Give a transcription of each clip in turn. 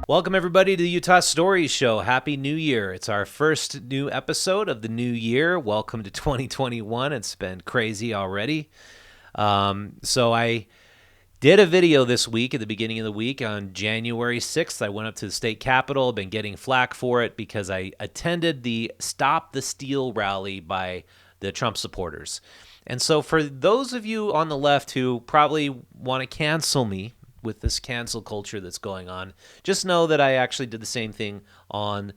Welcome, everybody, to the Utah Stories Show. Happy New Year. It's our first new episode of the new year. Welcome to 2021. It's been crazy already. So I did a video this week at the beginning of the week on January 6th. I went up to the state capitol. I've been getting flack for it because I attended the Stop the Steal rally by the Trump supporters. And so for those of you on the left who probably want to cancel me with this cancel culture that's going on, just know that I actually did the same thing on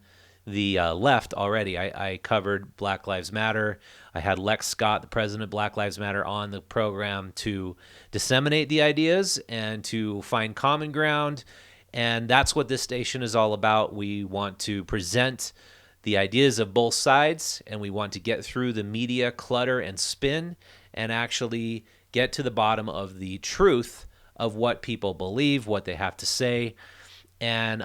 the left already. I covered Black Lives Matter. I had Lex Scott, the president of Black Lives Matter, on the program to disseminate the ideas and to find common ground. And that's what this station is all about. We want to present the ideas of both sides, and we want to get through the media clutter and spin and actually get to the bottom of the truth of what people believe, what they have to say, and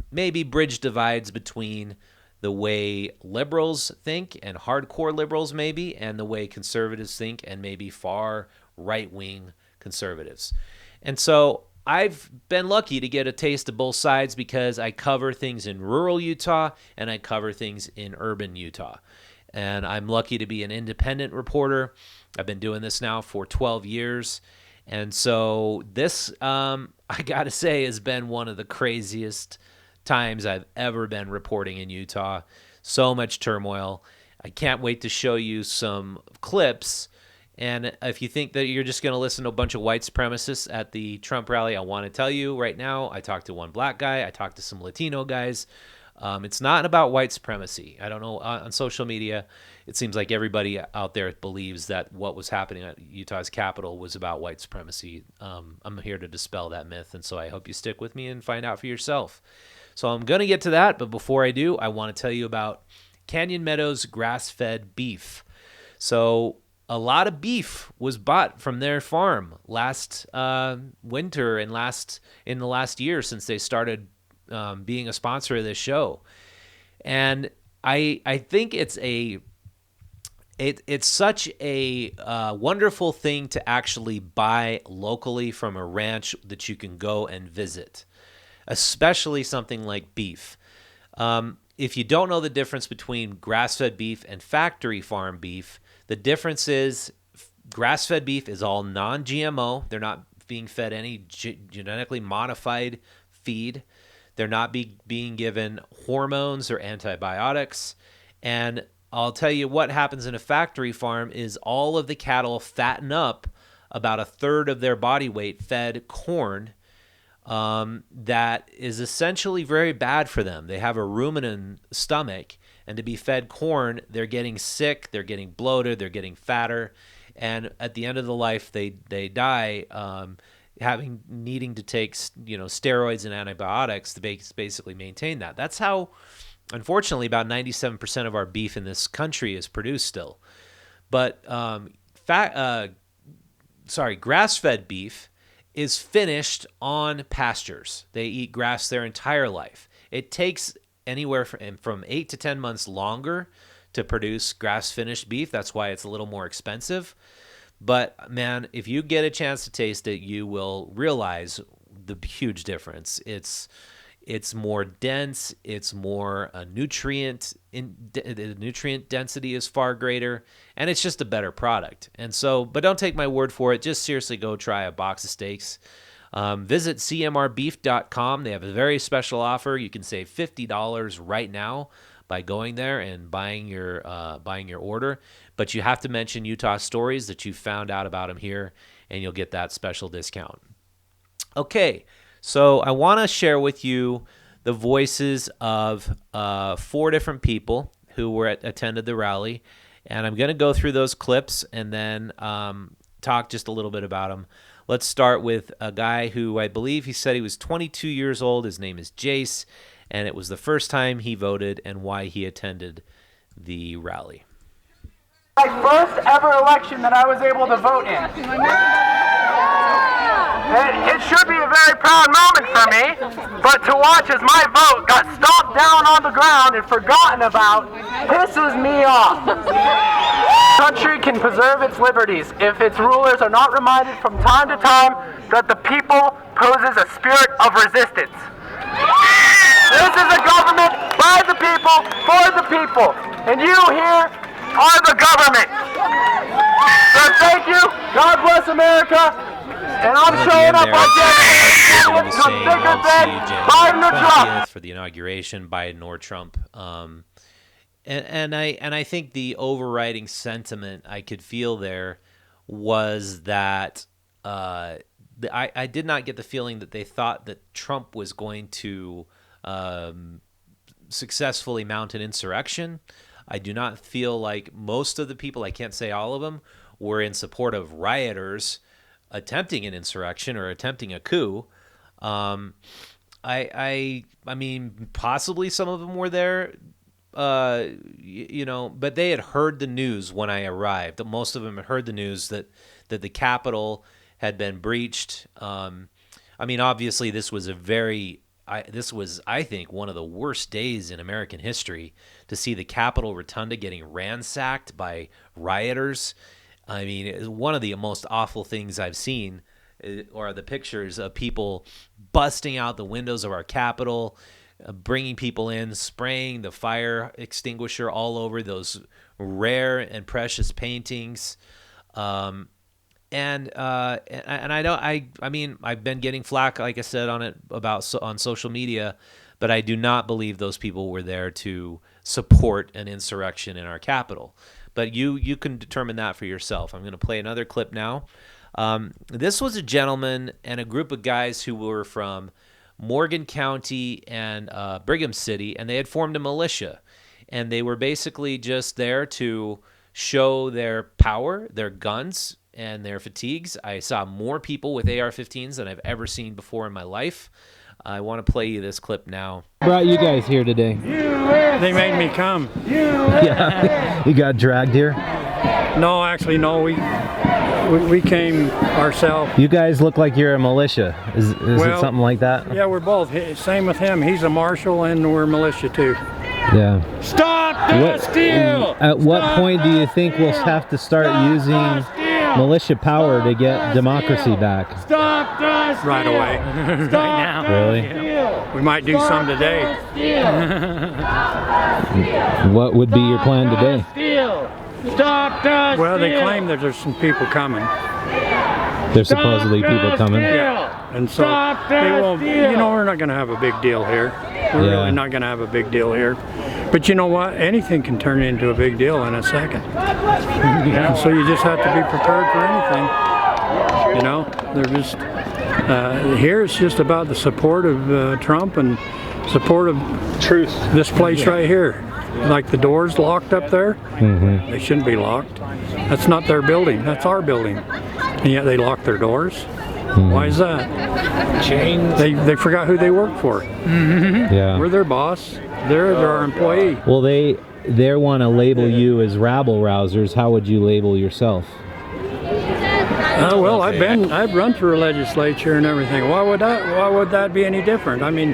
maybe bridge divides between the way liberals think and hardcore liberals maybe, and the way conservatives think and maybe far right-wing conservatives. And so I've been lucky to get a taste of both sides because I cover things in rural Utah and I cover things in urban Utah. And I'm lucky to be an independent reporter. I've been doing this now for 12 years. And so this, I got to say, has been one of the craziest times I've ever been reporting in Utah. So much turmoil. I can't wait to show you some clips. And if you think that you're just going to listen to a bunch of white supremacists at the Trump rally, I want to tell you right now, I talked to one black guy. I talked to some Latino guys. It's not about white supremacy. I don't know. On social media, it seems like everybody out there believes that what was happening at Utah's Capitol was about white supremacy. I'm here to dispel that myth, and so I hope you stick with me and find out for yourself. So I'm going to get to that, but before I do, I want to tell you about Canyon Meadows grass-fed beef. So a lot of beef was bought from their farm last winter and in the last year since they started being a sponsor of this show. And I think it's such a wonderful thing to actually buy locally from a ranch that you can go and visit, especially something like beef. If you don't know the difference between grass-fed beef and factory farm beef, the difference is grass-fed beef is all non-GMO. They're not being fed any genetically modified feed. They're not being given hormones or antibiotics. And I'll tell you what happens in a factory farm is all of the cattle fatten up about a third of their body weight fed corn that is essentially very bad for them. They have a ruminant stomach, and to be fed corn, they're getting sick, they're getting bloated, they're getting fatter, and at the end of the life, they die needing to take steroids and antibiotics to basically maintain that. That's how, unfortunately, about 97% of our beef in this country is produced still. But grass-fed beef is finished on pastures. They eat grass their entire life. It takes anywhere from 8 to 10 months longer to produce grass-finished beef. That's why it's a little more expensive. But, man, if you get a chance to taste it, you will realize the huge difference. It's more dense. It's more nutrient. The nutrient density is far greater, and it's just a better product. And so, but don't take my word for it. Just seriously go try a box of steaks. Visit cmrbeef.com. They have a very special offer. You can save $50 right now by going there and buying your order. But you have to mention Utah Stories that you found out about them here, and you'll get that special discount. Okay, so I want to share with you the voices of 4 different people who attended the rally, and I'm going to go through those clips and then talk just a little bit about them. Let's start with a guy who I believe he said he was 22 years old. His name is Jace, and it was the first time he voted and why he attended the rally. My first ever election that I was able to vote in. It should be a very proud moment for me, but to watch as my vote got stomped down on the ground and forgotten about pisses me off. Country can preserve its liberties if its rulers are not reminded from time to time that the people poses a spirit of resistance. This is a government by the people, for the people. And you here are the government. So thank you. God bless America. And I'm showing up on January 20th, Biden or Trump. For the inauguration, Biden or Trump. And I think the overriding sentiment I could feel there was that I did not get the feeling that they thought that Trump was going to successfully mount an insurrection. I do not feel like most of the people, I can't say all of them, were in support of rioters attempting an insurrection or attempting a coup. I mean, possibly some of them were there, but they had heard the news when I arrived. Most of them had heard the news that the Capitol had been breached. I mean, obviously, this was I think, one of the worst days in American history to see the Capitol Rotunda getting ransacked by rioters. I mean, it was one of the most awful things I've seen, or the pictures of people busting out the windows of our Capitol, bringing people in, spraying the fire extinguisher all over those rare and precious paintings. And I don't. I mean, I've been getting flack, like I said, on social media, but I do not believe those people were there to support an insurrection in our capital. But you can determine that for yourself. I'm going to play another clip now. This was a gentleman and a group of guys who were from Morgan County and Brigham City, and they had formed a militia, and they were basically just there to show their power, their guns, and their fatigues. I saw more people with AR-15s than I've ever seen before in my life. I want to play you this clip now. Brought you guys here today? They made me come. Yeah. You got dragged here? No, actually, no. We came ourselves. You guys look like you're a militia. Is it something like that? Yeah, we're both. Same with him. He's a marshal, and we're militia too. Yeah. Stop the steal! At what point do you think we'll have to start using militia power to get democracy back? Stop the steal! Right away. Right now. Really? We might do some today. What would be your plan today? Stop the steal! Well, they claim that there's some people coming. There's supposedly people coming. Yeah. And so they won't, we're not going to have a big deal here. We're really not going to have a big deal here. But you know what? Anything can turn into a big deal in a second. So you just have to be prepared for anything. They're just, here it's just about the support of Trump and support of truth. This place right here. Like the doors locked up there, they shouldn't be locked. That's not their building, that's our building. And yet they lock their doors. Why is that? Chains. They forgot who they work for. Yeah. We're their boss. They're our employee. Well, they want to label you as rabble rousers. How would you label yourself? Well, I've run through a legislature and everything. Why would that be any different? I mean,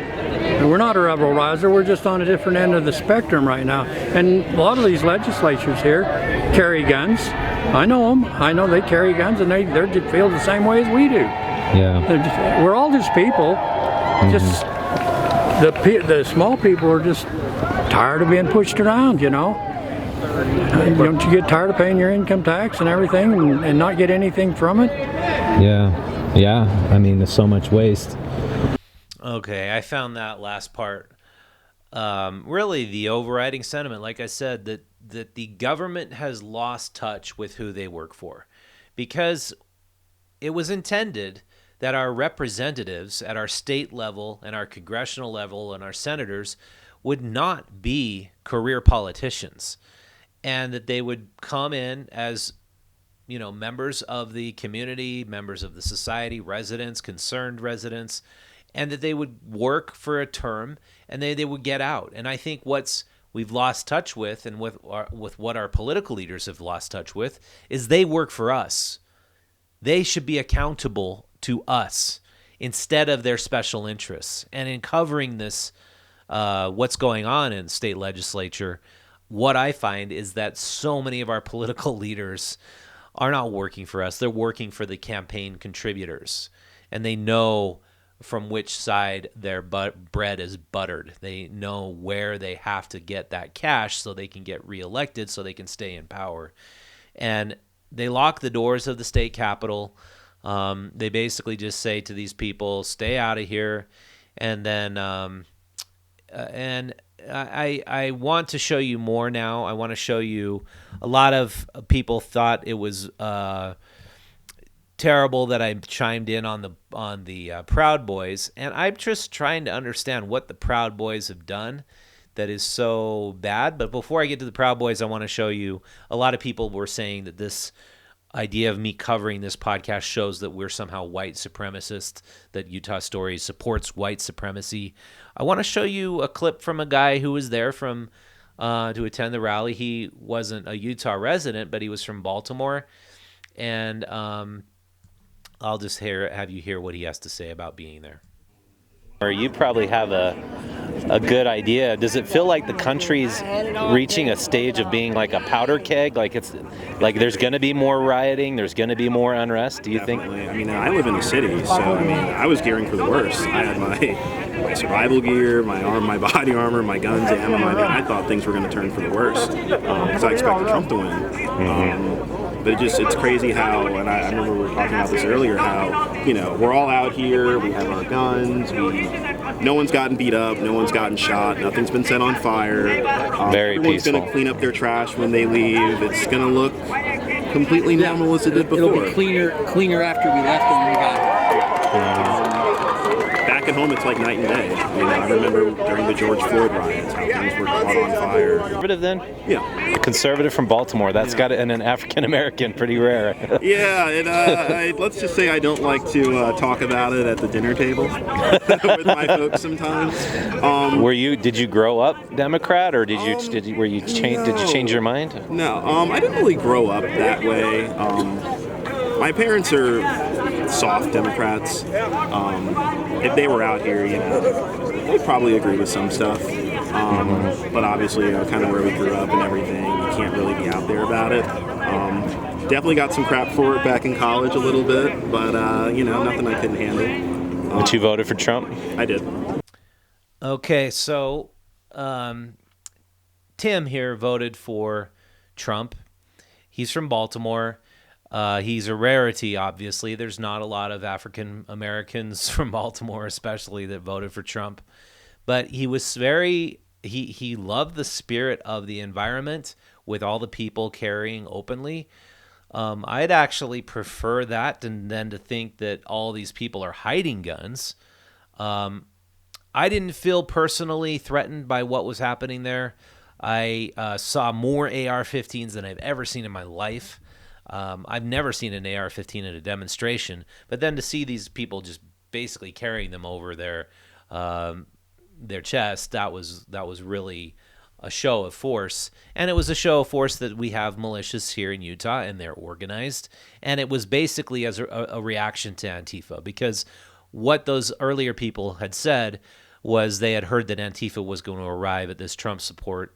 we're not a rebel rouser. We're just on a different end of the spectrum right now. And a lot of these legislatures here carry guns. I know them. I know they carry guns, and they feel the same way as we do. Yeah. We're all just people. Just the small people are just tired of being pushed around. Don't you get tired of paying your income tax and everything and not get anything from it? Yeah. I mean, there's so much waste. Okay, I found that last part really the overriding sentiment. Like I said, that the government has lost touch with who they work for, because it was intended that our representatives at our state level and our congressional level and our senators would not be career politicians, and that they would come in as members of the community, members of the society, residents, concerned residents, and that they would work for a term and they would get out. And I think we've lost touch with, and with what our political leaders have lost touch with, is they work for us. They should be accountable to us instead of their special interests. And in covering this, what's going on in state legislature, what I find is that so many of our political leaders are not working for us. They're working for the campaign contributors. And they know from which side their bread is buttered. They know where they have to get that cash so they can get reelected, so they can stay in power. And they lock the doors of the state capitol. They basically just say to these people, stay out of here. And then I want to show you more now. I want to show you a lot of people thought it was terrible that I chimed in on the Proud Boys, and I'm just trying to understand what the Proud Boys have done that is so bad. But before I get to the Proud Boys, I want to show you, a lot of people were saying that this idea of me covering this podcast shows that we're somehow white supremacists, that Utah Stories supports white supremacy. I want to show you a clip from a guy who was there from to attend the rally. He wasn't a Utah resident, but he was from Baltimore, and I'll just have you hear what he has to say about being there. Or you probably have a good idea. Does it feel like the country's reaching a stage of being like a powder keg? Like it's like there's going to be more rioting, there's going to be more unrest? Do you Definitely. think? I mean, I live in the city, so I mean, I was gearing for the worst. I had my survival gear, my body armor, my guns, ammo. I thought things were going to turn for the worst because I expected Trump to win. But it's crazy how, and I remember we were talking about this earlier, how, we're all out here, we have our guns, no one's gotten beat up, no one's gotten shot, nothing's been set on fire. Very everyone's peaceful. going to clean up their trash when they leave. It's going to look completely normal as it did before. It'll be cleaner after we left than when we got here. Back at home, it's like night and day. I remember during the George Floyd riots, how things were caught on fire. Conservative then? Yeah. Conservative from Baltimore. That's got it, and an African American, pretty rare. Yeah, and let's just say I don't like to talk about it at the dinner table with my folks sometimes. Did you grow up Democrat, or did you change your mind? No, I didn't really grow up that way. My parents are soft Democrats. If they were out here, they'd probably agree with some stuff. But obviously, kind of where we grew up and everything, you can't really be out there about it. Definitely got some crap for it back in college a little bit, but nothing I couldn't handle. But you voted for Trump? I did. Okay, so Tim here voted for Trump. He's from Baltimore. He's a rarity, obviously. There's not a lot of African Americans from Baltimore, especially, that voted for Trump. But he was he loved the spirit of the environment with all the people carrying openly. I'd actually prefer that than to think that all these people are hiding guns. I didn't feel personally threatened by what was happening there. I saw more AR-15s than I've ever seen in my life. I've never seen an AR-15 at a demonstration, but then to see these people just basically carrying them over their chest, that was really a show of force. And it was a show of force that we have militias here in Utah, and they're organized. And it was basically as a reaction to Antifa, because what those earlier people had said was they had heard that Antifa was going to arrive at this Trump support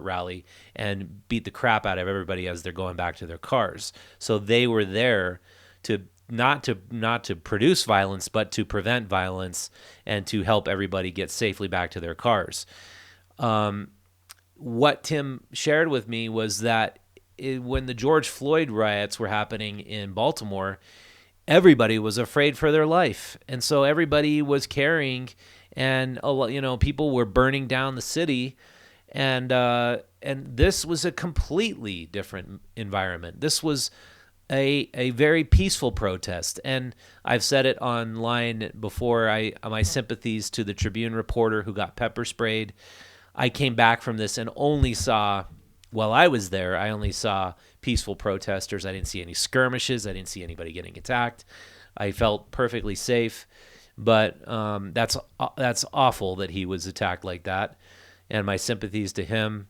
rally and beat the crap out of everybody as they're going back to their cars. So they were there to not to produce violence, but to prevent violence and to help everybody get safely back to their cars. What Tim shared with me was that when the George Floyd riots were happening in Baltimore, everybody was afraid for their life, and so everybody was carrying. And people were burning down the city, and this was a completely different environment. This was a very peaceful protest, and I've said it online before. My sympathies to the Tribune reporter who got pepper sprayed. I came back from this and only saw, while I was there, I only saw peaceful protesters. I didn't see any skirmishes. I didn't see anybody getting attacked. I felt perfectly safe. But that's awful that he was attacked like that, and my sympathies to him.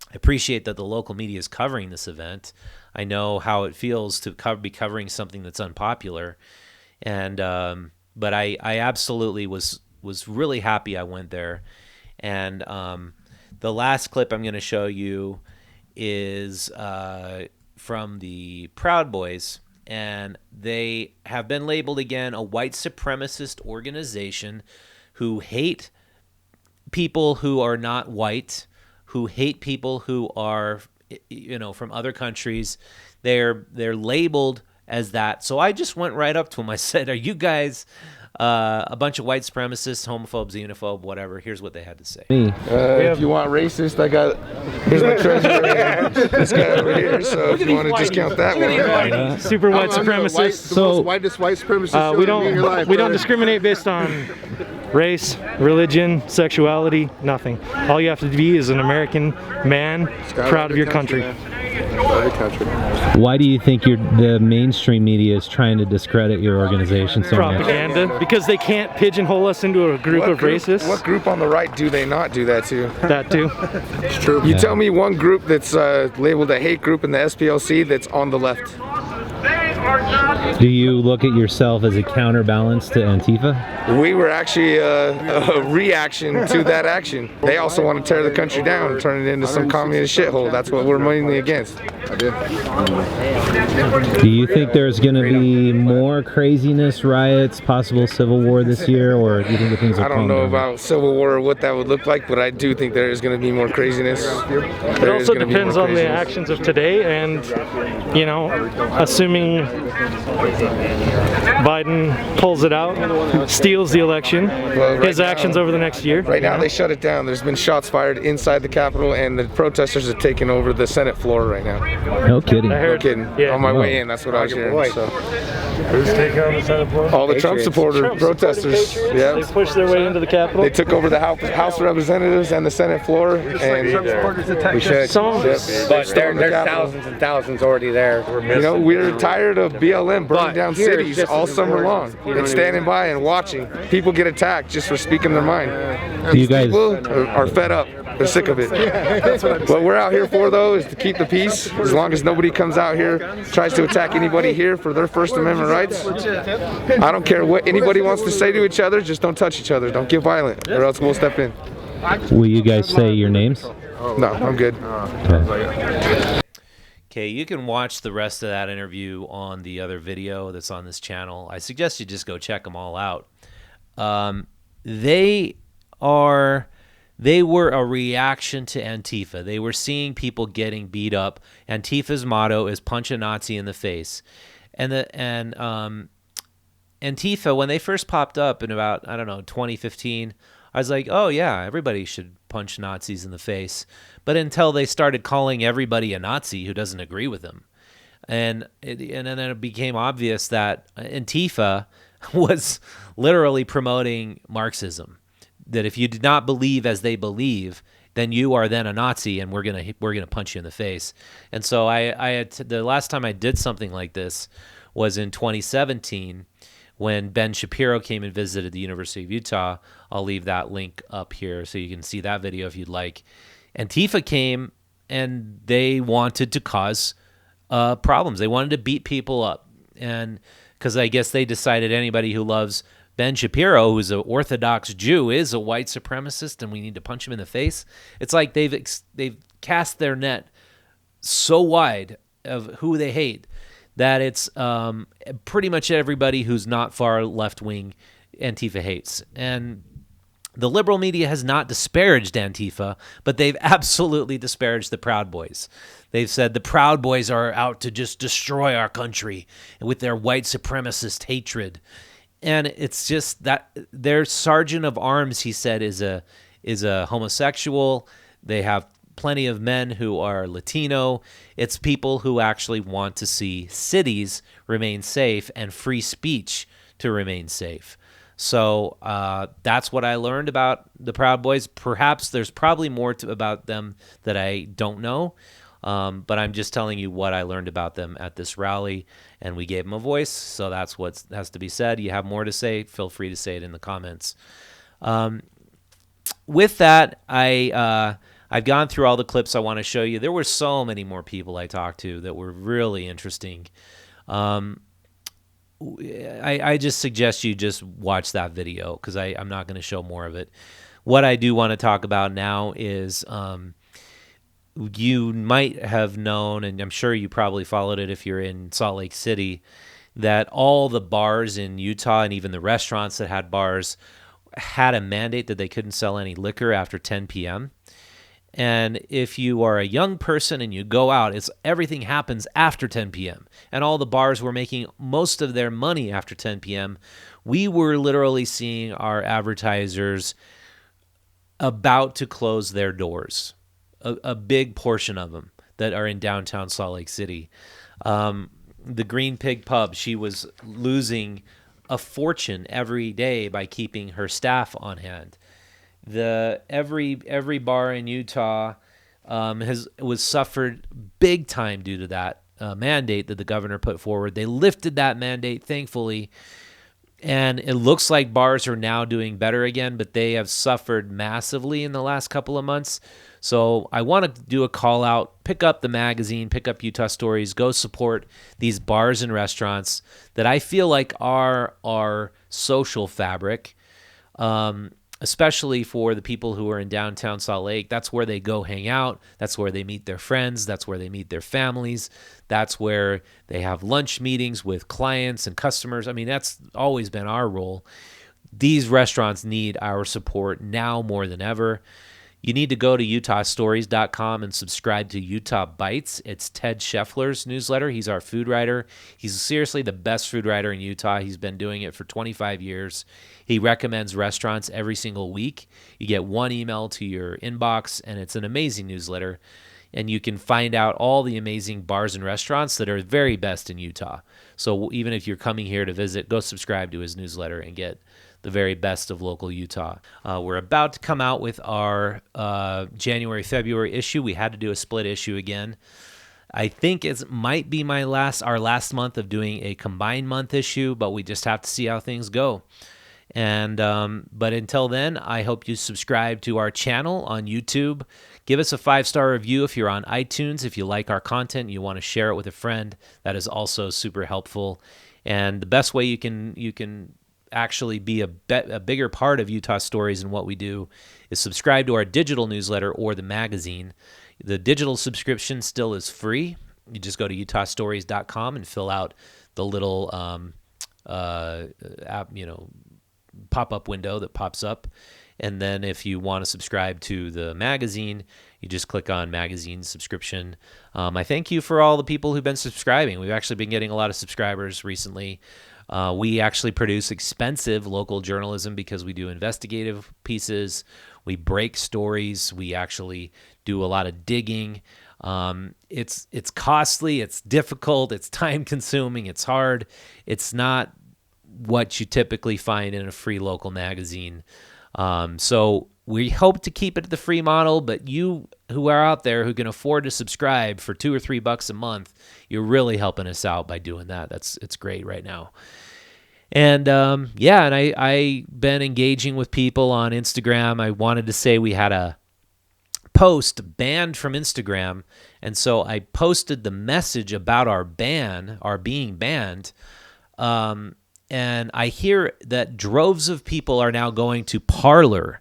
I appreciate that the local media is covering this event. I know how it feels to be covering something that's unpopular, and but I absolutely was really happy I went there. And the last clip I'm going to show you is from the Proud Boys. and they have been labeled again a white supremacist organization who hate people who are not white, who hate people who are, from other countries. They're labeled as that. So I just went right up to them. I said, "Are you guys a bunch of white supremacists, homophobes, xenophobe, whatever?" Here's what they had to say. If you want racist, here's my treasurer. This guy over here. So if you want to discount that one, super white supremacist. The most whitest white supremacist we don't discriminate based on race, religion, sexuality, nothing. All you have to be is an American man, proud of your country. Why do you think the mainstream media is trying to discredit your organization so much? Propaganda, because they can't pigeonhole us into a group of racists. What group on the right do they not do that to? That too. It's true. You tell me one group that's labeled a hate group in the SPLC that's on the left. Do you look at yourself as a counterbalance to Antifa? We were actually a reaction to that action. They also want to tear the country down and turn it into some communist shithole. That's what we're mainly against. Do you think there's going to be more craziness, riots, possible civil war this year, or do you think things will I don't know about civil war or what that would look like, but I do think there is going to be more craziness. It also depends on the actions of today, and assuming Biden pulls it out, steals the election, his actions over the next year. Right now they shut it down. There's been shots fired inside the Capitol, and the protesters are taking over the Senate floor right now. No kidding. No kidding. Yeah. On my way in, that's what I was hearing. So. Who's taking on the Senate floor? All the Trump supporters, protesters. Yeah. They pushed their way into the Capitol. They took over the House of Representatives and the Senate floor, and We should. but There's thousands and thousands already there. We're tired of BLM burning down cities all summer long and standing by and watching people get attacked just for speaking their mind. You guys People are fed up. They're sick of it. What we're out here for, though, is to keep the peace. As long as nobody comes out here, tries to attack anybody here for their First Amendment rights. I don't care what anybody wants to say to each other, just don't touch each other. Don't get violent, or else we'll step in. Will you guys say your names? No, I'm good. Okay, you can watch the rest of that interview on the other video that's on this channel. I suggest you just go check them all out. They were a reaction to Antifa. They were seeing people getting beat up. Antifa's motto is punch a Nazi in the face. And Antifa, when they first popped up in about, 2015, I was like, oh yeah, everybody should punch Nazis in the face. But until they started calling everybody a Nazi who doesn't agree with them. And then it became obvious that Antifa was literally promoting Marxism. That if you did not believe as they believe, then you are then a Nazi, and we're gonna punch you in the face. And so the last time I did something like this was in 2017 when Ben Shapiro came and visited the University of Utah. I'll leave that link up here so you can see that video if you'd like. Antifa came and they wanted to cause problems. They wanted to beat people up, and because I guess they decided anybody who loves Ben Shapiro, who's an Orthodox Jew, is a white supremacist, and we need to punch him in the face. It's like they've cast their net so wide of who they hate that it's pretty much everybody who's not far left-wing Antifa hates. And the liberal media has not disparaged Antifa, but they've absolutely disparaged the Proud Boys. They've said the Proud Boys are out to just destroy our country with their white supremacist hatred. And it's just that their sergeant of arms, he said, is a homosexual. They have plenty of men who are Latino. It's people who actually want to see cities remain safe and free speech to remain safe. So that's what I learned about the Proud Boys. Perhaps there's probably more about them that I don't know. But I'm just telling you what I learned about them at this rally, and we gave them a voice, so that's what has to be said. You have more to say, feel free to say it in the comments. With that, I've gone through all the clips I want to show you. There were so many more people I talked to that were really interesting. I just suggest you just watch that video because I'm not going to show more of it. What I do want to talk about now is you might have known, and I'm sure you probably followed it if you're in Salt Lake City, that all the bars in Utah and even the restaurants that had bars had a mandate that they couldn't sell any liquor after 10 p.m. And if you are a young person and you go out, everything happens after 10 p.m. And all the bars were making most of their money after 10 p.m. We were literally seeing our advertisers about to close their doors, a big portion of them that are in downtown Salt Lake City. The Green Pig Pub, she was losing a fortune every day by keeping her staff on hand. Every bar in Utah was suffered big time due to that mandate that the governor put forward. They lifted that mandate, thankfully, and it looks like bars are now doing better again, but they have suffered massively in the last couple of months. So I want to do a call out, pick up the magazine, pick up Utah Stories, go support these bars and restaurants that I feel like are our social fabric, especially for the people who are in downtown Salt Lake. That's where they go hang out. That's where they meet their friends. That's where they meet their families. That's where they have lunch meetings with clients and customers. I mean, that's always been our role. These restaurants need our support now more than ever. You need to go to utahstories.com and subscribe to Utah Bites. It's Ted Scheffler's newsletter. He's our food writer. He's seriously the best food writer in Utah. He's been doing it for 25 years. He recommends restaurants every single week. You get one email to your inbox, and it's an amazing newsletter. And you can find out all the amazing bars and restaurants that are very best in Utah. So even if you're coming here to visit, go subscribe to his newsletter and get the very best of local Utah. We're about to come out with our January, February issue. We had to do a split issue again. I think it might be our last month of doing a combined month issue, but we just have to see how things go. And but until then, I hope you subscribe to our channel on YouTube. Give us a 5-star review if you're on iTunes. If you like our content and you want to share it with a friend, that is also super helpful. And the best way you can actually be a bigger part of Utah Stories and what we do is subscribe to our digital newsletter or the magazine. The digital subscription still is free. You just go to utahstories.com and fill out the little app, pop-up window that pops up. And then if you want to subscribe to the magazine, you just click on magazine subscription. I thank you for all the people who've been subscribing. We've actually been getting a lot of subscribers recently. We actually produce expensive local journalism because we do investigative pieces. We break stories. We actually do a lot of digging. It's costly. It's difficult. It's time-consuming. It's hard. It's not what you typically find in a free local magazine. So we hope to keep it the free model, but you who are out there who can afford to subscribe for $2 or $3 a month, you're really helping us out by doing that. It's great right now. And and I been engaging with people on Instagram. I wanted to say we had a post banned from Instagram, and so I posted the message about our being banned. And I hear that droves of people are now going to Parler.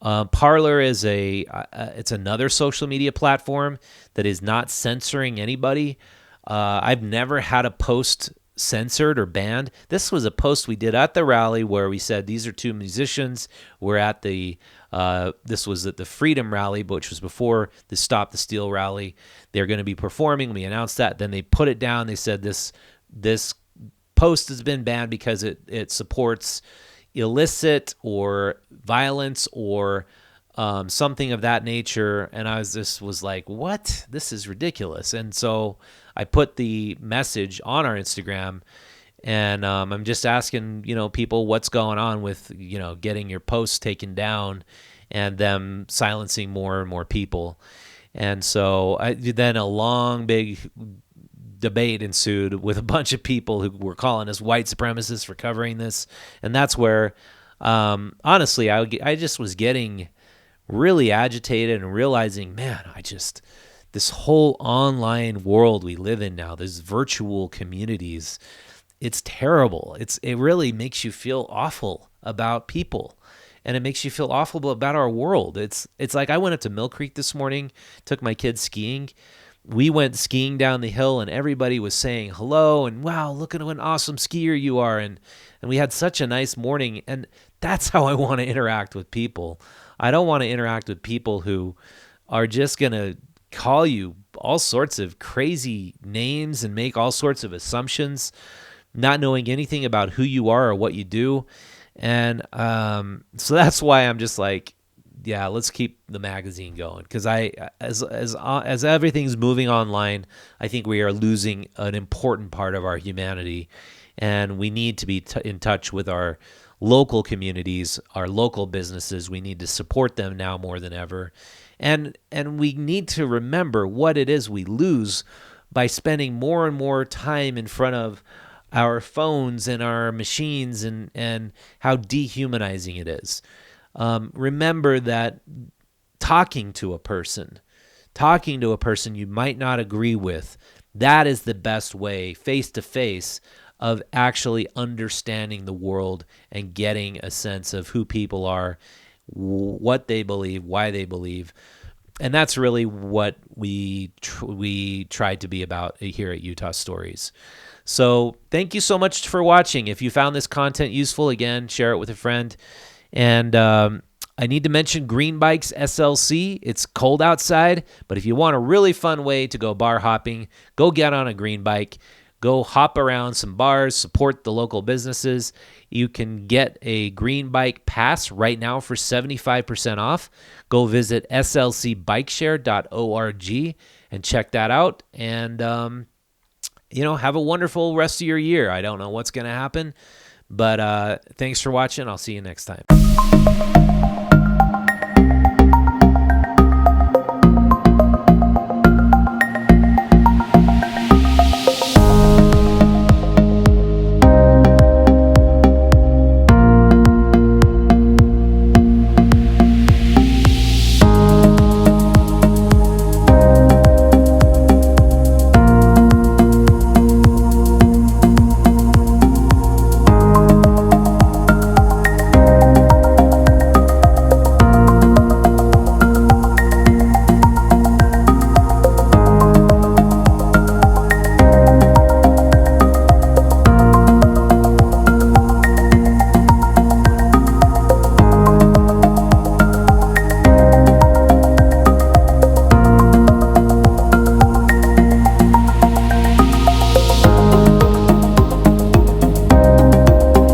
Parler is it's another social media platform that is not censoring anybody. I've never had a post censored or banned. This was a post we did at the rally where we said these are two musicians. We're at this was at the Freedom Rally, which was before the Stop the Steal rally. They're going to be performing. We announced that. Then they put it down. They said this post has been banned because it supports illicit or violence or something of that nature. And I was like, what? This is ridiculous. And so I put the message on our Instagram, and I'm just asking, people what's going on with, getting your posts taken down and them silencing more and more people. And so then a long, big debate ensued with a bunch of people who were calling us white supremacists for covering this. And that's where, honestly, I just was getting really agitated and realizing, man, this whole online world we live in now, these virtual communities, it's terrible. It really makes you feel awful about people. and it makes you feel awful about our world. It's like I went up to Mill Creek this morning, took my kids skiing. We went skiing down the hill, and everybody was saying hello and wow, look at what an awesome skier you are. And we had such a nice morning, and that's how I want to interact with people. I don't want to interact with people who are just going to call you all sorts of crazy names and make all sorts of assumptions, not knowing anything about who you are or what you do. And so that's why I'm just like, yeah, let's keep the magazine going, because as everything's moving online, I think we are losing an important part of our humanity, and we need to be in touch with our local communities, our local businesses. We need to support them now more than ever, and we need to remember what it is we lose by spending more and more time in front of our phones and our machines, and how dehumanizing it is. Remember that talking to a person you might not agree with, that is the best way, face to face, of actually understanding the world and getting a sense of who people are, what they believe, why they believe. And that's really what we tried to be about here at Utah Stories. So thank you so much for watching. If you found this content useful, again, share it with a friend. And I need to mention Green Bikes SLC. It's cold outside, but if you want a really fun way to go bar hopping, go get on a green bike. Go hop around some bars, support the local businesses. You can get a green bike pass right now for 75% off. Go visit slcbikeshare.org and check that out. And, have a wonderful rest of your year. I don't know what's going to happen, but thanks for watching. I'll see you next time.